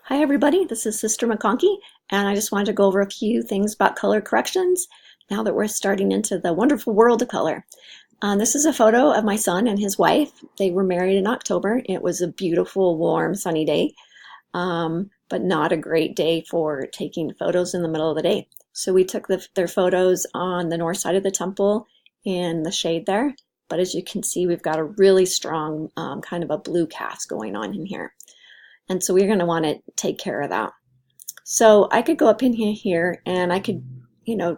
Hi everybody, this is Sister McConkey, and I just wanted to go over a few things about color corrections now that we're starting into the wonderful world of color. This is a photo of my son and his wife. They were married in October. It was a beautiful, warm, sunny day, but not a great day for taking photos in the middle of the day. So we took their photos on the north side of the temple in the shade there, but as you can see, we've got a really strong kind of a blue cast going on in here. And so we're going to want to take care of that. So I could go up in here and I could,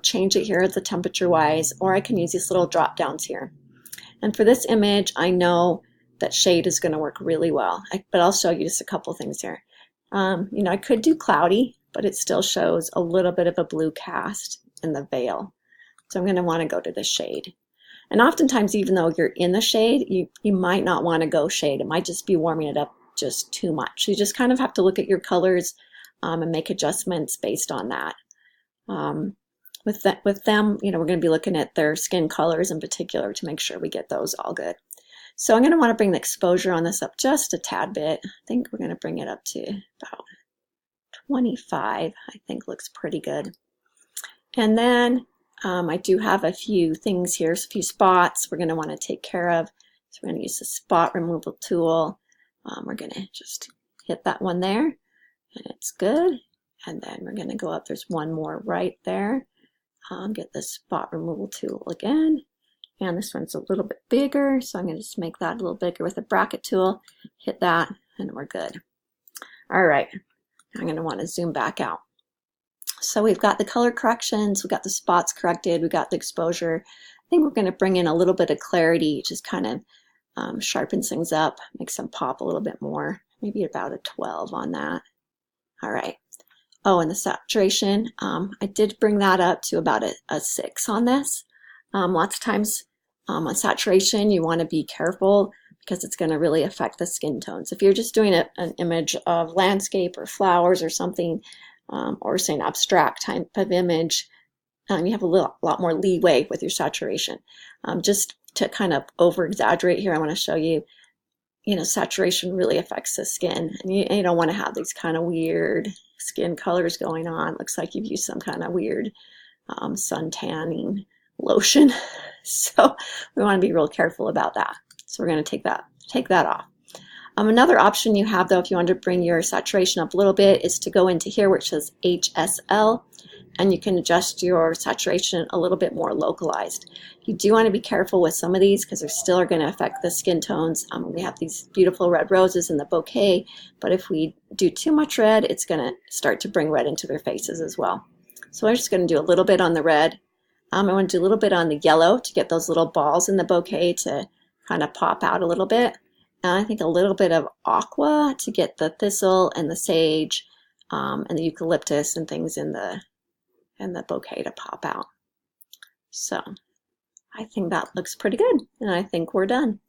change it here the temperature wise, or I can use these little drop downs here. And for this image, I know that shade is going to work really well, but I'll show you just a couple things here. I could do cloudy, but it still shows a little bit of a blue cast in the veil. So I'm going to want to go to the shade. And oftentimes, even though you're in the shade, you might not want to go shade. It might just be warming it up just too much. You just kind of have to look at your colors and make adjustments based on that. With them, we're going to be looking at their skin colors in particular to make sure we get those all good. So I'm going to want to bring the exposure on this up just a tad bit. I think we're going to bring it up to about 25. I think looks pretty good. And then I do have a few things here, a few spots we're going to want to take care of. So we're going to use the spot removal tool. We're going to just hit that one there, and it's good. And then we're going to go up. There's one more right there. Get the spot removal tool again. And this one's a little bit bigger, so I'm going to just make that a little bigger with a bracket tool. Hit that, and we're good. All right. I'm going to want to zoom back out. So we've got the color corrections. We've got the spots corrected. We've got the exposure. I think we're going to bring in a little bit of clarity, just kind of sharpens things up, makes them pop a little bit more, maybe about a 12 on that. All right. Oh, and the saturation, I did bring that up to about a 6 on this. Lots of times on saturation, you want to be careful because it's going to really affect the skin tones. If you're just doing an image of landscape or flowers or something, or say an abstract type of image, you have a lot more leeway with your saturation. Just to kind of over exaggerate here, I want to show you, saturation really affects the skin, and you don't want to have these kind of weird skin colors going on. Looks like you've used some kind of weird sun tanning lotion. So we want to be real careful about that. So we're going to take that off. Another option you have, though, if you want to bring your saturation up a little bit, is to go into here where it says HSL, and you can adjust your saturation a little bit more localized. You do want to be careful with some of these because they still are going to affect the skin tones. We have these beautiful red roses in the bouquet, but if we do too much red, it's going to start to bring red into their faces as well. So I'm just going to do a little bit on the red. I want to do a little bit on the yellow to get those little balls in the bouquet to kind of pop out a little bit. And I think a little bit of aqua to get the thistle and the sage and the eucalyptus and things in the bouquet to pop out. So I think that looks pretty good, and I think we're done.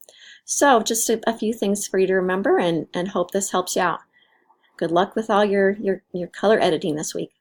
So just a few things for you to remember, and hope this helps you out. Good luck with all your color editing this week.